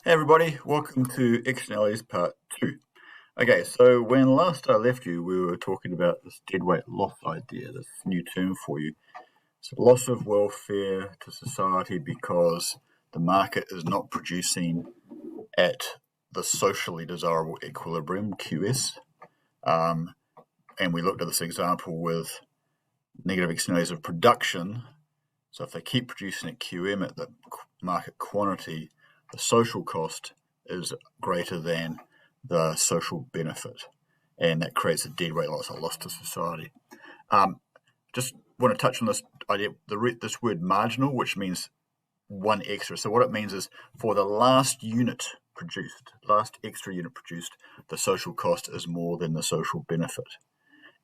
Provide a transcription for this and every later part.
Hey everybody, welcome to Externalities Part 2. Okay, so when last I left you, we were talking about this deadweight loss idea, this new term for you. It's loss of welfare to society because the market is not producing at the socially desirable equilibrium, QS. And we looked at this example with negative externalities of production. So if they keep producing at QM at the market quantity, the social cost is greater than the social benefit, and that creates a deadweight loss, a loss to society. Just want to touch on this idea, this word marginal, which means one extra. So what it means is for the last extra unit produced, the social cost is more than the social benefit.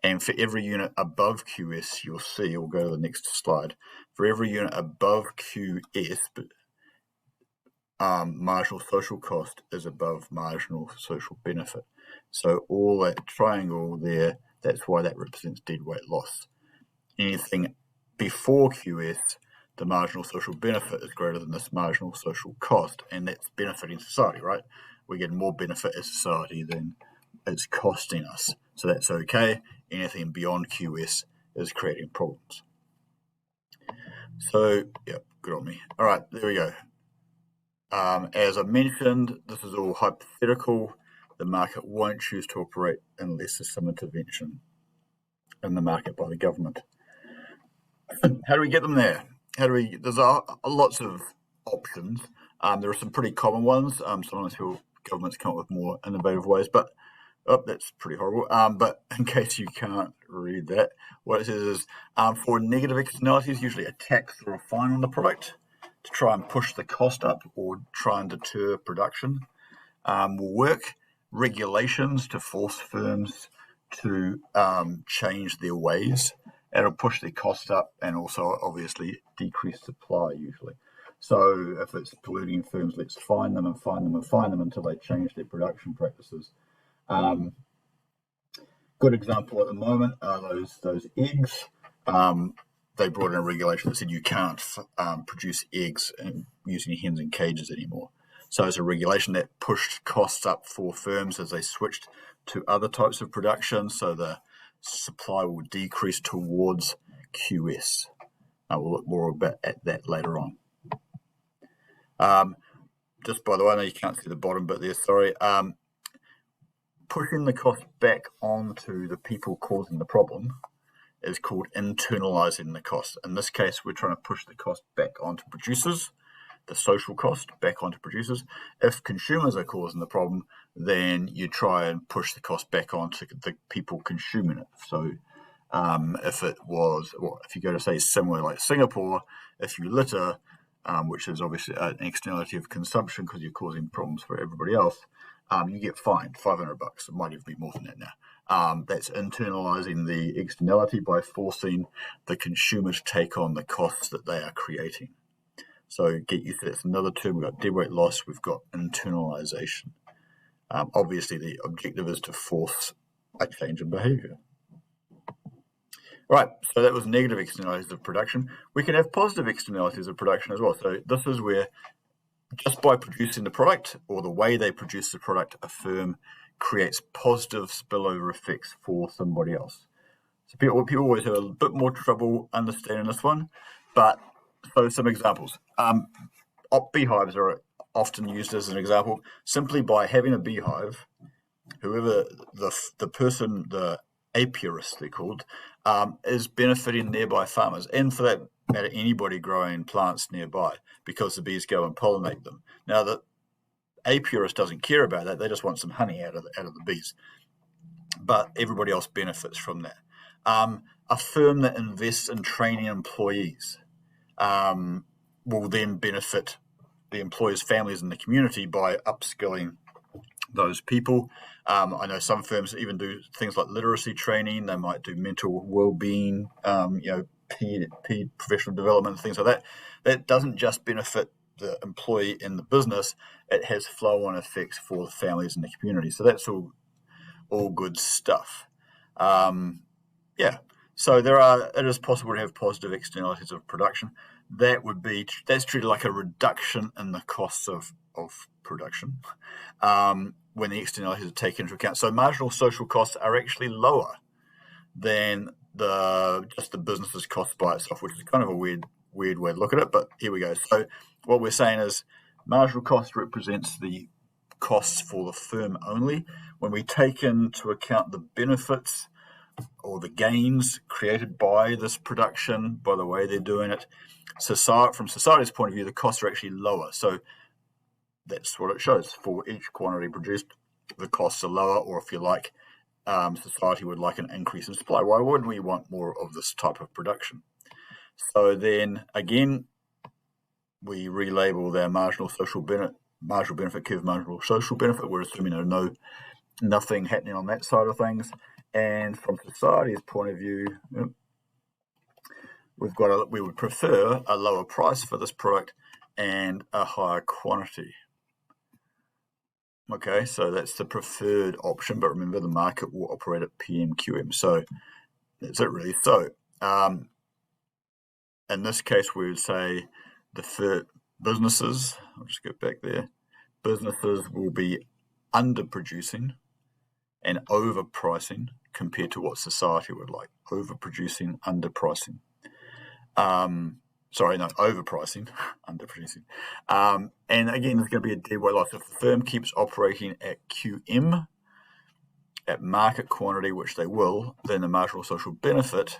And for every unit above QS, you'll see, we'll go to the next slide, for every unit above QS, marginal social cost is above marginal social benefit. So all that triangle there, that's why that represents deadweight loss. Anything before QS, the marginal social benefit is greater than this marginal social cost, and that's benefiting society, right? We get more benefit as society than it's costing us. So that's okay. Anything beyond QS is creating problems. So, yeah, good on me. All right, there we go. As I mentioned, this is all hypothetical. The market won't choose to operate unless there's some intervention in the market by the government. How do we get them there? There's lots of options. There are some pretty common ones. Sometimes governments come up with more innovative ways, but that's pretty horrible. But in case you can't read that, what it says is for negative externalities, usually a tax or a fine on the product to try and push the cost up or try and deter production will work. Regulations to force firms to change their ways. It'll push their cost up and also obviously decrease supply usually. So if it's polluting firms, let's fine them and fine them and fine them until they change their production practices. Good example at the moment are those eggs. They brought in a regulation that said you can't produce eggs using hens in cages anymore. So it's a regulation that pushed costs up for firms as they switched to other types of production. So the supply will decrease towards QS. We'll look more at that later on. Just by the way, I know you can't see the bottom bit there, sorry. Pushing the cost back onto the people causing the problem is called internalizing the cost. In this case, we're trying to push the cost back onto producers, the social cost back onto producers. If consumers are causing the problem, then you try and push the cost back onto the people consuming it. So if you go to say somewhere like Singapore, if you litter, which is obviously an externality of consumption because you're causing problems for everybody else, you get fined $500. It might even be more than that now. That's internalizing the externality by forcing the consumer to take on the costs that they are creating. So get used to that. It's another term. We've got deadweight loss. We've got internalization. Obviously, the objective is to force a change in behavior. Right, so that was negative externalities of production. We can have positive externalities of production as well. So this is where just by producing the product or the way they produce the product, a firm creates positive spillover effects for somebody else. So people always have a bit more trouble understanding this one, but so some examples. Beehives are often used as an example. Simply by having a beehive, whoever the person, the apiarist they're called, is benefiting nearby farmers, and for that matter, anybody growing plants nearby, because the bees go and pollinate them. Now, the apiarist doesn't care about that; they just want some honey out of the bees. But everybody else benefits from that. A firm that invests in training employees will then benefit the employers' families in the community by upskilling those people. I know some firms even do things like literacy training. They might do mental well-being, professional development, things like that. That doesn't just benefit the employee in the business; it has flow-on effects for the families in the community. So that's all good stuff. So it is possible to have positive externalities of production. that's treated like a reduction in the costs of production when the externalities are taken into account. So marginal social costs are actually lower than just the business's cost by itself, which is kind of a weird way to look at it, but here we go. So what we're saying is marginal cost represents the costs for the firm only. When we take into account the benefits or the gains created by this production, by the way they're doing it, from society's point of view, the costs are actually lower. So that's what it shows. For each quantity produced, the costs are lower, or if you like, society would like an increase in supply. Why wouldn't we want more of this type of production? So then again, we relabel their marginal benefit curve marginal social benefit. We're assuming there's nothing happening on that side of things. And from society's point of view, we would prefer a lower price for this product and a higher quantity. Okay, so that's the preferred option, but remember the market will operate at PMQM. So that's it really. So in this case, we would say businesses, I'll just go back there, businesses will be underproducing and overpricing compared to what society would like. Overproducing, underpricing. Overpricing, underproducing. And again, there's going to be a deadweight loss. If the firm keeps operating at QM, at market quantity, which they will, then the marginal social benefit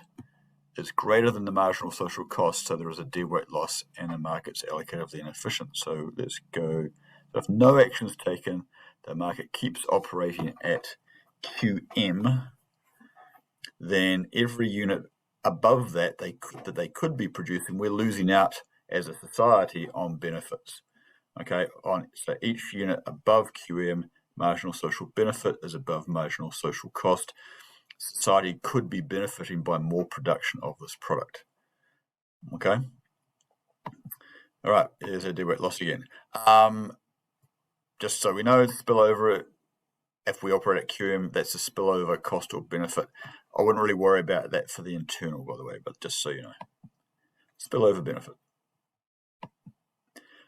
is greater than the marginal social cost, so there is a deadweight loss and the market's allocatively inefficient. So let's go. If no action is taken, the market keeps operating at QM, then every unit above that they could be producing, we're losing out as a society on benefits. Okay, so each unit above QM, marginal social benefit is above marginal social cost. Society could be benefiting by more production of this product. Okay. All right, here's a deadweight loss again. Just so we know, spillover, if we operate at QM, that's a spillover cost or benefit. I wouldn't really worry about that for the internal, by the way, but just so you know. Spillover benefit.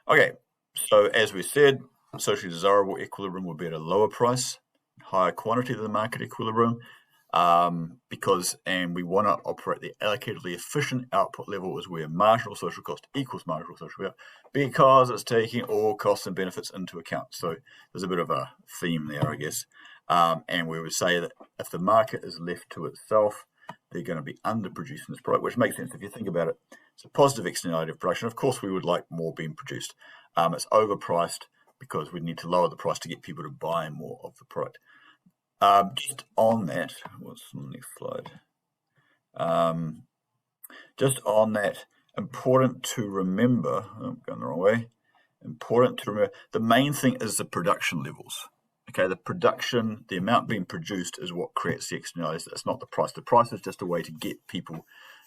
Okay, so as we said, socially desirable equilibrium will be at a lower price, higher quantity than the market equilibrium, and we want to operate the allocatively efficient output level is where marginal social cost equals marginal social cost, because it's taking all costs and benefits into account. So there's a bit of a theme there, I guess. And we would say that if the market is left to itself, they're going to be underproducing this product, which makes sense if you think about it. It's a positive externality of production. Of course, we would like more being produced. It's overpriced because we need to lower the price to get people to buy more of the product. Just on that, what's the next slide? Just on that, important to remember, I'm going the wrong way, important to remember, the main thing is the production levels. Okay, the production, the amount being produced is what creates the externalities. It's not the price. The price is just a way to get people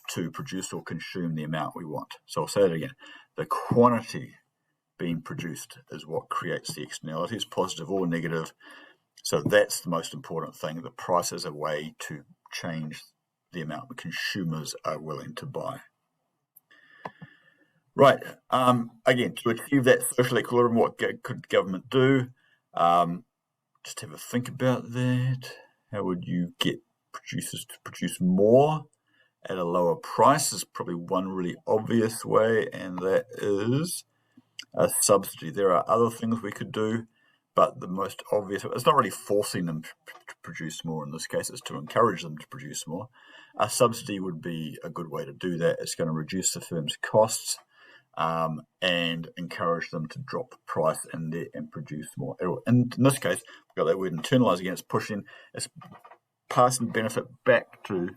to produce or consume the amount we want. So I'll say that again. The quantity being produced is what creates the externalities, positive or negative. So that's the most important thing. The price is a way to change the amount that consumers are willing to buy. Right. Again, to achieve that social equilibrium, what could government do? Just have a think about that. How would you get producers to produce more at a lower price? Is probably one really obvious way, and that is a subsidy. There are other things we could do, but the most obvious, it's not really forcing them to produce more in this case, it's to encourage them to produce more. A subsidy would be a good way to do that. It's going to reduce the firm's costs and encourage them to drop the price in there and produce more. In this case, we've got that word internalize again. It's passing benefit back to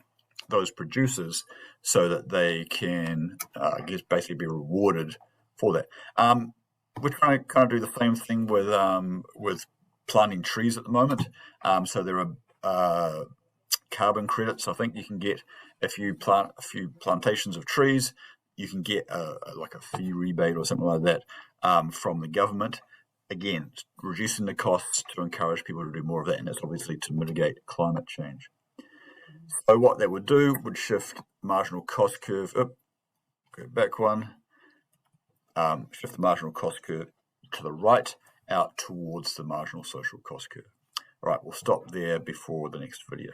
those producers so that they can, basically be rewarded for that. We're trying to kind of do the same thing with planting trees at the moment. So there are carbon credits. I think you can get, if you plant a few plantations of trees, you can get like a fee rebate or something like that from the government. Again, reducing the costs to encourage people to do more of that, and that's obviously to mitigate climate change. So what that would do would shift marginal cost curve up. Go back one. shift the marginal cost curve to the right out towards the marginal social cost curve. All right, we'll stop there before the next video.